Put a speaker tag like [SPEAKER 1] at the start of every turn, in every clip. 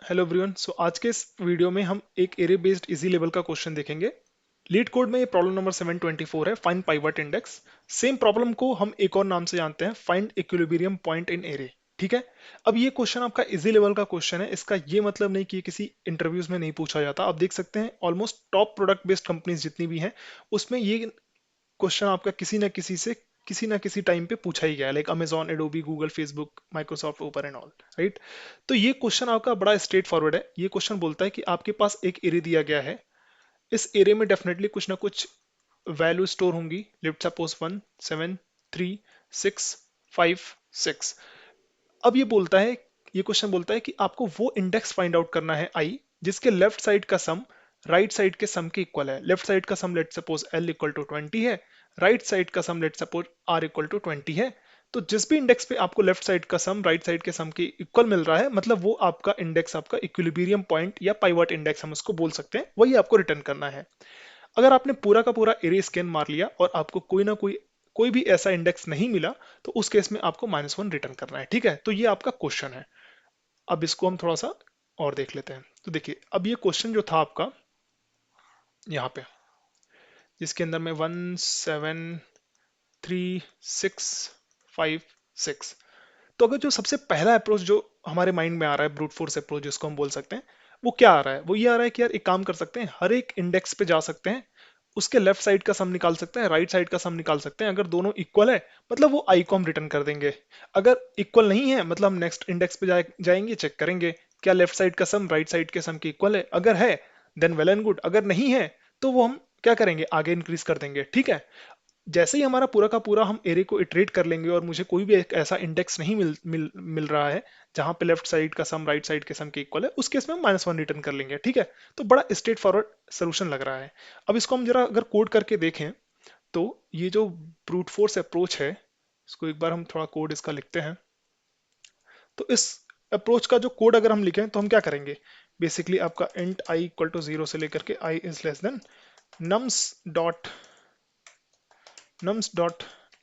[SPEAKER 1] Hello everyone. सो आज के इस वीडियो में हम एक एरे बेस्ड इजी लेवल का क्वेश्चन देखेंगे। लीड कोड में ये प्रॉब्लम नंबर 724 है, find pivot index. Same problem को हम एक और नाम से जानते हैं, find equilibrium point in array. ठीक है। अब ये क्वेश्चन आपका इजी लेवल का क्वेश्चन है। इसका ये मतलब नहीं कि ये किसी इंटरव्यूज में नहीं पूछा जाता। आप देख सकते हैं almost top product based companies जितनी भी हैं उसमें ये क्वेश्चन आपका किसी ना किसी से किसी ना किसी टाइम पे पूछा ही गया है, like Amazon, Adobe, Google, Facebook, Microsoft, ओपर एंड ऑल। राइट। तो ये क्वेश्चन आपका बड़ा स्ट्रेट फॉरवर्ड है। ये क्वेश्चन बोलता है कि आपके पास एक एरे दिया गया है। इस एरे में डेफिनेटली कुछ ना कुछ वैल्यू स्टोर होंगी। Let's suppose 1 7 3 6 5 6। अब ये क्वेश्चन बोलता है कि आपको वो इंडेक्स फाइंड आउट करना है आई, जिसके लेफ्ट साइड का सम राइट साइड के सम के इक्वल है। लेफ्ट साइड का sum let suppose L equal to 20 है, राइट साइड का sum let suppose R equal to 20 है। तो जिस भी इंडेक्स पे आपको लेफ्ट साइड का सम राइट साइड के सम के इक्वल मिल रहा है, मतलब वो आपका इंडेक्स, आपका इक्विलिब्रियम पॉइंट या पाइवट इंडेक्स हम उसको बोल सकते हैं, वही आपको रिटर्न करना है। अगर आपने पूरा का पूरा एरे स्कैन मार लिया और आपको कोई भी ऐसा इंडेक्स नहीं मिला, तो उस केस में आपको -1 रिटर्न करना है। ठीक है। तो ये आपका क्वेश्चन है। अब इसको हम थोड़ा सा और देख लेते हैं। तो देखिए, अब ये क्वेश्चन जो था आपका यहाँ पे, जिसके अंदर में 1 7 3 6 5 6। तो अगर जो सबसे पहला अप्रोच जो हमारे माइंड में आ रहा है, ब्रूट फोर्स अप्रोच जिसको हम बोल सकते हैं, वो क्या आ रहा है? वो ये आ रहा है कि यार एक काम कर सकते हैं, हर एक इंडेक्स पे जा सकते हैं, उसके लेफ्ट साइड का सम निकाल सकते हैं, राइट साइड का सम निकाल सकते हैं। अगर दोनों इक्वल है मतलब वो आई को हम रिटर्न कर देंगे। अगर इक्वल नहीं है मतलब हम नेक्स्ट इंडेक्स पे जाएंगे, चेक करेंगे क्या लेफ्ट साइड का सम राइट साइड के सम के इक्वल है। अगर है देन वेल एंड गुड, अगर नहीं है तो वो हम क्या करेंगे, आगे इंक्रीज कर देंगे। ठीक है। जैसे ही हमारा पूरा का पूरा हम एरे को इटरेट कर लेंगे और मुझे कोई भी एक ऐसा इंडेक्स नहीं मिल रहा है जहां पे लेफ्ट साइड का सम राइट साइड के सम के इक्वल है, उस केस में हम -1 रिटर्न कर लेंगे। ठीक है। तो बड़ा स्ट्रेट फॉरवर्ड सोल्यूशन लग रहा है। अब इसको हम जरा अगर कोड करके देखें, तो ये जो ब्रूट फोर्स अप्रोच है, इसको एक बार हम थोड़ा कोड इसका लिखते हैं। तो इस अप्रोच का जो कोड अगर हम लिखें तो हम क्या करेंगे, बेसिकली आपका इंट आई इक्वल टू 0 से लेकर के i is less than nums dot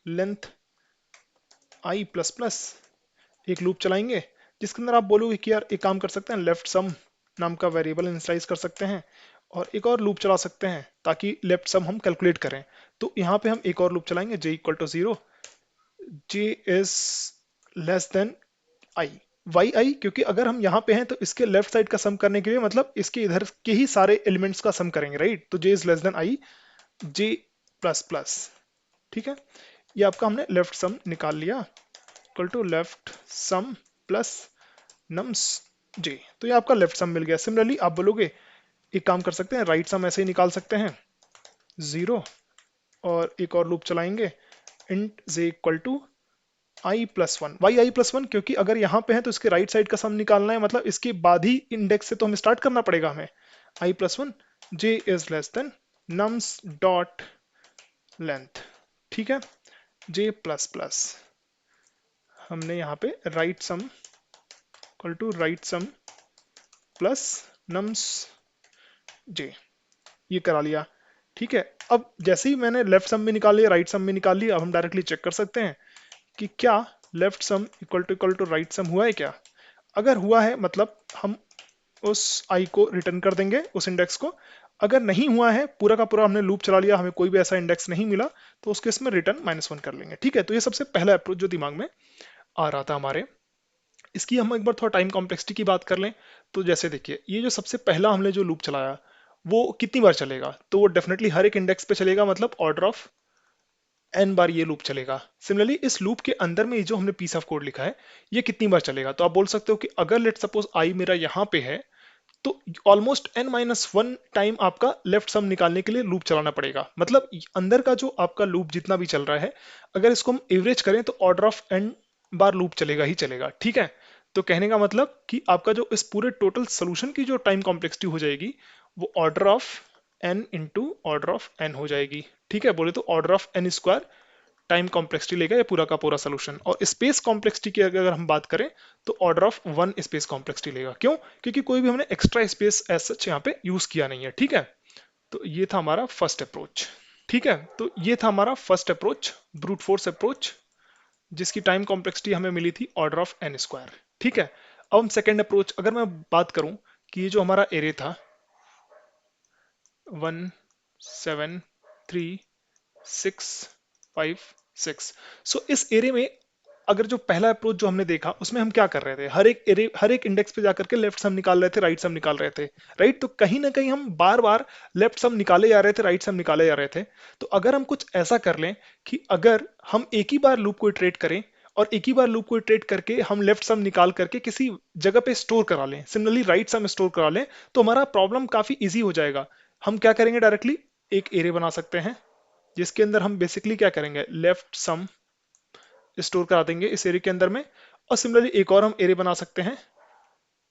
[SPEAKER 1] length i plus plus, एक लूप चलाएंगे जिसके अंदर आप बोलोगे कि यार एक काम कर सकते हैं, लेफ्ट सम नाम का वेरिएबल इनिशियलाइज कर सकते हैं और एक और लूप चला सकते हैं ताकि लेफ्ट सम हम कैलकुलेट करें। तो यहाँ पे हम एक और लूप चलाएंगे, j equal to 0, j is less than i, why i, क्योंकि अगर हम यहाँ पे हैं तो इसके लेफ्ट साइड का सम करने के लिए मतलब इसके इधर के ही सारे एलिमेंट्स का सम करेंगे। राइट। तो j is less than i, j plus plus. ठीक है। ये आपका हमने लेफ्ट सम निकाल लिया, equal to left sum plus nums j. तो ये आपका लेफ्ट सम मिल गया। सिमिलरली आप बोलोगे एक काम कर सकते हैं, राइट सम ऐसे ही निकाल सकते हैं 0, और एक और लूप चलाएंगे, int j equal to i plus 1, y i plus 1, क्योंकि अगर यहाँ पे है तो इसके राइट साइड का सम निकालना है, मतलब इसके बाद ही इंडेक्स से तो हमें स्टार्ट करना पड़ेगा हमें। I plus 1, j is less than nums dot length. ठीक है। जे प्लस प्लस, हमने यहाँ पे right sum equal to right sum plus nums j, ये करा लिया। ठीक है। अब जैसे ही मैंने लेफ्ट सम भी निकाल लिया, राइट सम भी निकाल लिया, अब हम डायरेक्टली चेक कर सकते हैं कि क्या left sum equal to right sum हुआ है क्या। अगर हुआ है मतलब हम उस आई को रिटर्न कर देंगे, उस इंडेक्स को। अगर नहीं हुआ है, पूरा का पूरा हमने लूप चला लिया, हमें कोई भी ऐसा इंडेक्स नहीं मिला, तो उस केस में रिटर्न -1 कर लेंगे। ठीक है। तो ये सबसे पहला अप्रोच जो दिमाग में आ रहा था हमारे। इसकी हम एक बार थोड़ा टाइम कॉम्प्लेक्सिटी की बात कर लें। तो जैसे देखिए, ये जो सबसे पहला हमने जो लूप चलाया वो कितनी बार चलेगा, तो वो डेफिनेटली हर एक इंडेक्स पे चलेगा, मतलब ऑर्डर ऑफ n बार ये लूप चलेगा। सिमिलरली इस लूप के अंदर में जो हमने पीस ऑफ कोड लिखा है, ये कितनी बार चलेगा। तो आप बोल सकते हो कि अगर लेट सपोज आई मेरा यहाँ पे है, तो ऑलमोस्ट n-1 टाइम आपका लेफ्ट सम निकालने के लिए लूप चलाना पड़ेगा। मतलब अंदर का जो आपका लूप जितना भी चल रहा है, अगर इसको हम एवरेज करें तो order of n bar loop चलेगा ही चलेगा। ठीक है। तो कहने का मतलब कि आपका जो इस पूरे टोटल सोल्यूशन की जो टाइम कॉम्प्लेक्सिटी हो जाएगी, वो order of n into order of n हो जाएगी। ठीक है। बोले तो order of n square time complexity लेगा ये पूरा का पूरा सोल्यूशन। और स्पेस कॉम्प्लेक्सिटी की अगर हम बात करें तो ऑर्डर ऑफ 1 स्पेस कॉम्प्लेक्सिटी लेगा। क्यों? क्योंकि कोई भी हमने एक्स्ट्रा स्पेस एज सच यहाँ पे यूज किया नहीं है। ठीक है। तो ये था हमारा फर्स्ट अप्रोच। ठीक है। तो ये था हमारा first approach, brute force approach, जिसकी टाइम कॉम्प्लेक्सिटी हमें मिली थी ऑर्डर ऑफ n स्क्वायर। ठीक है। अब हम सेकेंड अप्रोच, अगर मैं बात करूं कि ये जो हमारा एरे था 1 7 3 6 5 6, सो इस एरे में अगर जो पहला अप्रोच जो हमने देखा उसमें हम क्या कर रहे थे, हर एक एरे हर एक इंडेक्स पे जाकर के लेफ्ट सम निकाल रहे थे, राइट सम निकाल रहे थे, राइट। तो कहीं ना कहीं हम बार बार लेफ्ट सम निकाले जा रहे थे, राइट सम निकाले जा रहे थे। तो अगर हम कुछ ऐसा कर लें कि अगर हम एक ही बार लूप को इटरेट करें और एक ही बार लूप को इटरेट करके हम लेफ्ट सम निकाल करके किसी जगह पे स्टोर करा लें, सिमिलरली राइट सम स्टोर करा लें, तो हमारा प्रॉब्लम काफी इजी हो जाएगा। हम क्या करेंगे, डायरेक्टली एक एरे बना सकते हैं जिसके अंदर हम बेसिकली क्या करेंगे, लेफ्ट सम स्टोर करा देंगे इस एरे के अंदर में। और सिमिलरली एक और हम एरे बना सकते हैं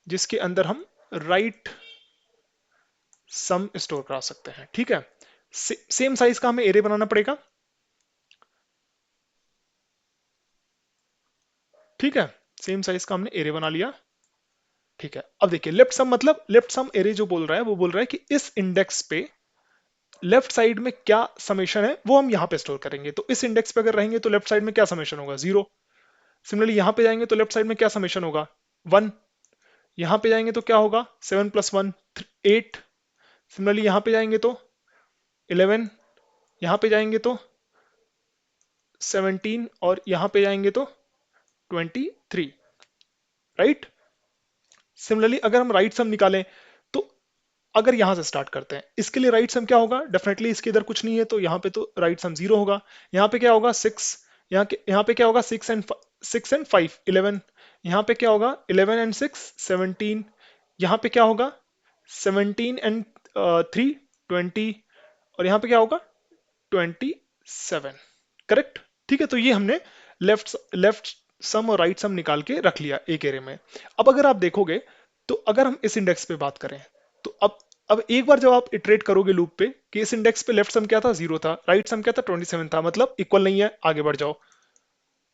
[SPEAKER 1] जिसके अंदर हम राइट सम स्टोर करा सकते हैं, ठीक है। सेम साइज का हमें एरे बनाना पड़ेगा, ठीक है। सेम साइज का हमने एरे बना लिया, ठीक है। अब देखिए लेफ्ट सम मतलब, लेफ्ट सम एरे जो बोल रहा है वो बोल रहा है कि इस इंडेक्स पे लेफ्ट साइड में क्या समेशन है वो हम यहाँ पे स्टोर करेंगे। तो इस इंडेक्स पे अगर रहेंगे तो लेफ्ट साइड में क्या समेशन होगा, 0। सिमिलरली यहाँ पे जाएंगे तो लेफ्ट साइड में क्या समेशन होगा, 1। यहाँ पे जाएंगे तो क्या होगा, 7 + 1 8। सिमिलरली यहाँ पे जाएंगे तो 11, यहाँ पे जाएंगे तो 17 और यहाँ पे जाएंगे तो 23, राइट। सिमिलरली अगर हम राइट सम निकालें तो अगर यहां से स्टार्ट करते हैं, इसके लिए राइट सम क्या होगा, डेफिनेटली इसके इधर कुछ नहीं है तो यहाँ पे तो राइट सम 0 होगा। यहाँ पे क्या होगा, 6। यहाँ पे क्या होगा, 6 and 5 11। यहाँ पे क्या होगा, 11 and 6 17। यहाँ पे क्या होगा, 17 and 3 20। और यहाँ पे क्या होगा, 27, करेक्ट। ठीक है, तो ये हमने लेफ्ट लेफ्ट सम और राइट सम निकाल के रख लिया एक एरे में। अब अगर आप देखोगे तो अगर हम इस इंडेक्स पे बात करें तो अब एक बार जब आप इटरेट करोगे लूप पे कि इस इंडेक्स पे लेफ्ट सम क्या था, 0 था, राइट सम क्या था, 27 था, मतलब इक्वल नहीं है, आगे बढ़ जाओ।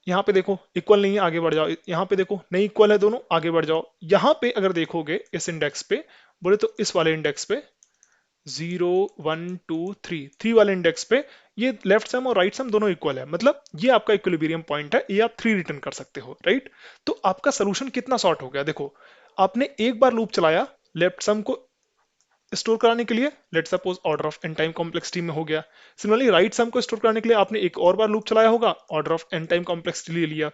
[SPEAKER 1] यहाँ पे देखो इक्वल नहीं है, आगे बढ़ जाओ। यहाँ पे देखो नहीं इक्वल है दोनों, आगे बढ़ जाओ। यहाँ पे अगर देखोगे इस इंडेक्स पे, बोले तो इस वाले इंडेक्स पे 0 1 2 3 वाले इंडेक्स पे ये लेफ्ट सम और राइट सम दोनों इक्वल है, मतलब ये आपका इक्विलिब्रियम पॉइंट है, ये आप 3 रिटर्न कर सकते हो, राइट। तो आपका सोल्यूशन कितना शॉर्ट हो गया, देखो आपने एक बार लूप चलाया लेफ्ट सम को स्टोर कराने के लिए, let suppose order of n time complexity में हो गया। सिमिलरली राइट सम को स्टोर कराने के लिए आपने एक और बार लूप चलाया होगा, order of n time complexity ले लिया,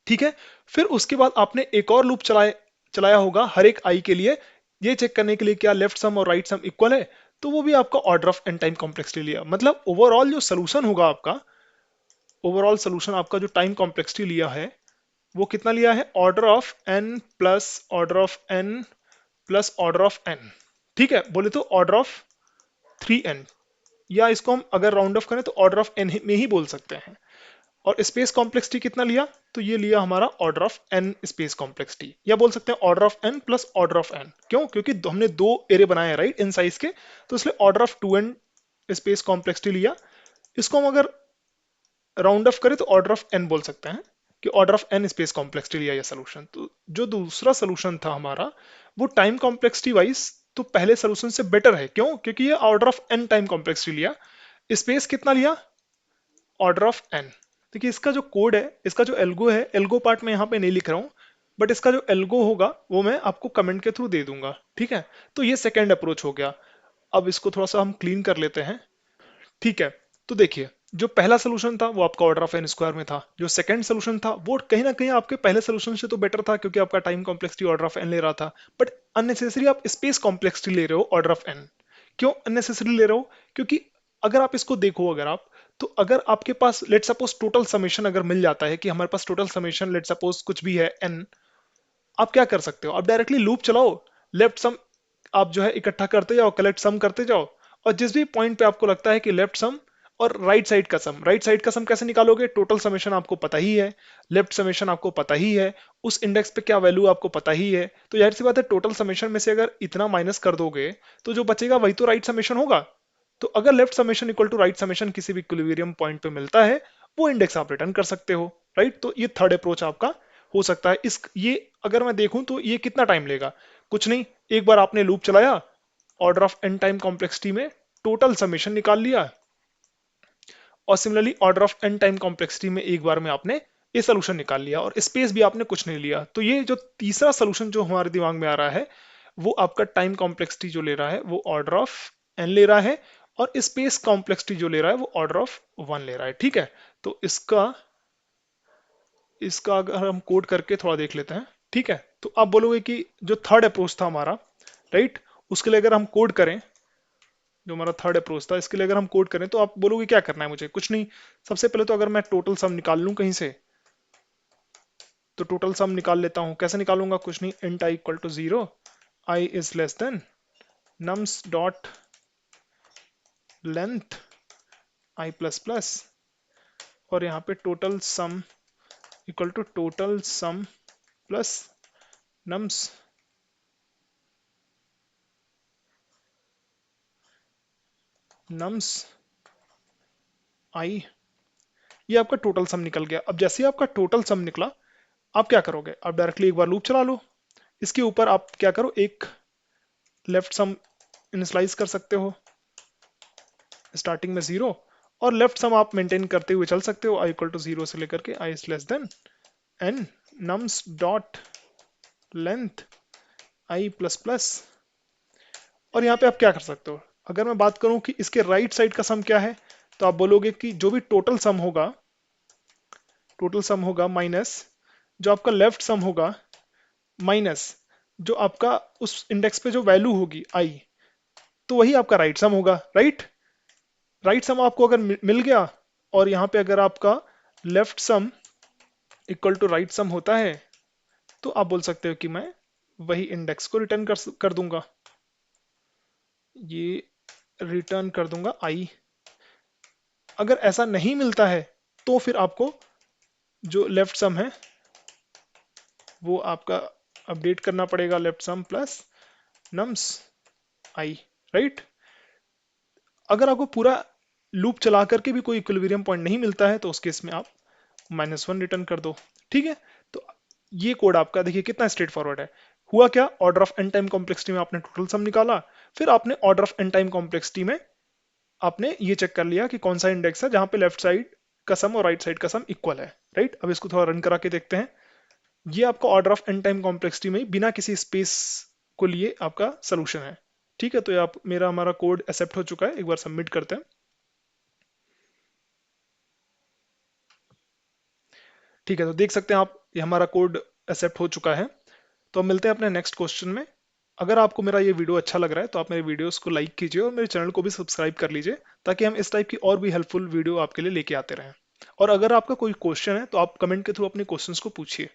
[SPEAKER 1] ठीक है। फिर उसके बाद आपने एक और लूप चलाया होगा हर एक आई के लिए, ये चेक करने के लिए क्या लेफ्ट सम और राइट सम इक्वल है, तो वो भी आपका order of n time complexity लिया। मतलब ओवरऑल जो सोल्यूशन होगा आपका, ओवरऑल सोल्यूशन आपका जो टाइम कॉम्प्लेक्सिटी लिया है वो कितना लिया है, order of n plus order of n plus order of n, ठीक है। बोले तो ऑर्डर ऑफ 3n, या इसको हम अगर राउंड ऑफ करें तो ऑर्डर ऑफ एन में ही बोल सकते हैं। और स्पेस कॉम्प्लेक्सिटी कितना लिया, तो ये लिया हमारा order of n space complexity, या बोल सकते हैं order of n plus order of n. क्यों, क्योंकि हमने दो एरे बनाए हैं, राइट, इन साइज के, तो इसलिए order of 2n space complexity लिया। इसको हम अगर राउंड ऑफ करें तो ऑर्डर ऑफ एन बोल सकते हैं कि order of n space complexity लिया ये सोल्यूशन। तो जो दूसरा सोल्यूशन था हमारा वो टाइम कॉम्प्लेक्सिटी वाइज तो पहले सोल्यूशन से बेटर है। क्यों, क्योंकि ये order of n time complexity लिया, स्पेस कितना लिया, ऑर्डर ऑफ एन। देखिए इसका जो कोड है, इसका जो एल्गो है, एल्गो पार्ट मैं यहाँ पे नहीं लिख रहा हूँ, बट इसका जो एल्गो होगा वो मैं आपको कमेंट के थ्रू दे दूंगा, ठीक है। तो ये सेकेंड अप्रोच हो गया। अब इसको थोड़ा सा हम क्लीन कर लेते हैं, ठीक है। तो देखिए जो पहला सोल्यूशन था वो आपका ऑर्डर ऑफ एन स्क्वायर में था, जो सेकंड सोल्यूशन था वो कहीं ना कहीं आपके पहले सोल्यूशन से तो बेटर था क्योंकि आपका time complexity order of n ले रहा था, बट अननेसेसरी आप स्पेस कॉम्प्लेक्सिटी ले रहे हो ऑर्डर ऑफ एन। क्यों अननेसेसरी ले रहे हो, क्योंकि अगर आप इसको देखो, अगर आप, तो अगर आपके पास लेट सपोज टोटल समेशन अगर मिल जाता है कि हमारे पास टोटल समेशन लेट सपोज कुछ भी है एन, आप क्या कर सकते हो, आप डायरेक्टली लूप चलाओ, लेफ्ट सम आप जो है इकट्ठा करते जाओ, कलेक्ट सम करते जाओ, और जिस भी पॉइंट पे आपको लगता है कि लेफ्ट सम और राइट साइड का सम, राइट साइड का सम कैसे निकालोगे, टोटल समेशन आपको पता ही है, लेफ्ट समेशन आपको पता ही है, उस इंडेक्स पे क्या वैल्यू आपको पता ही है, तो जाहिर सी बात है टोटल समेशन में से अगर इतना माइनस कर दोगे तो जो बचेगा वही तो राइट समेशन होगा। तो अगर left summation equal to right summation किसी भी इक्विलिब्रियम पॉइंट पे मिलता है, वो इंडेक्स आप रिटर्न कर सकते हो, राइट। तो ये थर्ड अप्रोच आपका हो सकता है। इस ये अगर मैं देखूं तो ये कितना टाइम लेगा, कुछ नहीं, एक बार आपने लूप चलाया, order of n time complexity में टोटल समेशन निकाल लिया, और similarly order of n time complexity में एक बार में आपने ये सोल्यूशन निकाल लिया और स्पेस भी आपने कुछ नहीं लिया। तो ये जो तीसरा सोल्यूशन जो हमारे दिमाग में आ रहा है वो आपका टाइम कॉम्प्लेक्सिटी जो ले रहा है वो ऑर्डर ऑफ एन ले रहा है, और स्पेस कॉम्प्लेक्सिटी जो ले रहा है वो ऑर्डर ऑफ वन ले रहा है। ठीक है, तो इसका इसका अगर हम कोड करके थोड़ा देख लेते हैं। ठीक है, तो आप बोलोगे कि जो थर्ड अप्रोच था हमारा, राइट, उसके लिए अगर हम कोड करें, जो हमारा थर्ड अप्रोच था इसके लिए अगर हम कोड करें तो आप बोलोगे क्या करना है मुझे, कुछ नहीं। सबसे पहले तो अगर मैं टोटल सम निकाल लूं कहीं से, तो टोटल सम निकाल लेता हूं। कैसे निकालूंगा, कुछ नहीं, int i equal to 0, i is less than nums dot length i plus plus, और यहाँ पे total sum equal to total sum plus nums nums i. ये आपका टोटल सम निकल गया। अब जैसे ही आपका टोटल सम निकला, आप क्या करोगे, आप डायरेक्टली एक बार लूप चला लो। इसके ऊपर आप क्या करो, एक लेफ्ट सम इनिशियलाइज कर सकते हो स्टार्टिंग में 0, और लेफ्ट सम आप मेंटेन करते हुए चल सकते हो, आई इक्वल टू 0 से लेकर के i is less than n nums dot length i plus plus. और यहाँ पे आप क्या कर सकते हो, अगर मैं बात करूं कि इसके राइट साइड का सम क्या है, तो आप बोलोगे कि जो भी टोटल सम होगा माइनस जो आपका लेफ्ट सम होगा, माइनस जो आपका उस इंडेक्स पे जो वैल्यू होगी आई, तो वही आपका राइट सम होगा। राइट, राइट सम आपको अगर मिल गया, और यहाँ पे अगर आपका left sum equal to right sum होता है, तो आप बोल सकते हो कि मैं वही इंडेक्स को रिटर्न कर दूंगा, ये रिटर्न कर दूंगा आई। अगर ऐसा नहीं मिलता है तो फिर आपको जो लेफ्ट सम है वो आपका अपडेट करना पड़ेगा, लेफ्ट सम प्लस नम्स आई। राइट, अगर आपको पूरा लूप चला करके भी कोई इक्विलिब्रियम पॉइंट नहीं मिलता है तो उस केस में आप -1 रिटर्न कर दो। ठीक है, तो ये कोड आपका देखिए कितना स्ट्रेट फॉरवर्ड है। हुआ क्या, order of n time complexity में आपने टोटल सम निकाला, फिर आपने order of n time complexity में आपने ये चेक कर लिया कि कौन सा इंडेक्स है जहां पे लेफ्ट साइड का सम और राइट साइड का सम इक्वल है। राइट, अब इसको थोड़ा रन करा के देखते हैं। ये आपका order of n time complexity में बिना किसी स्पेस को लिए आपका सोल्यूशन है। ठीक है, तो ये आप मेरा हमारा कोड एक्सेप्ट हो चुका है, एक बार सबमिट करते हैं। ठीक है, तो देख सकते हैं आप ये हमारा कोड एक्सेप्ट हो चुका है। तो अब मिलते हैं अपने नेक्स्ट क्वेश्चन में। अगर आपको मेरा ये वीडियो अच्छा लग रहा है तो आप मेरे वीडियोस को लाइक कीजिए और मेरे चैनल को भी सब्सक्राइब कर लीजिए, ताकि हम इस टाइप की और भी हेल्पफुल वीडियो आपके लिए लेके आते रहें। और अगर आपका कोई क्वेश्चन है तो आप कमेंट के थ्रू अपने क्वेश्चंस को पूछिए।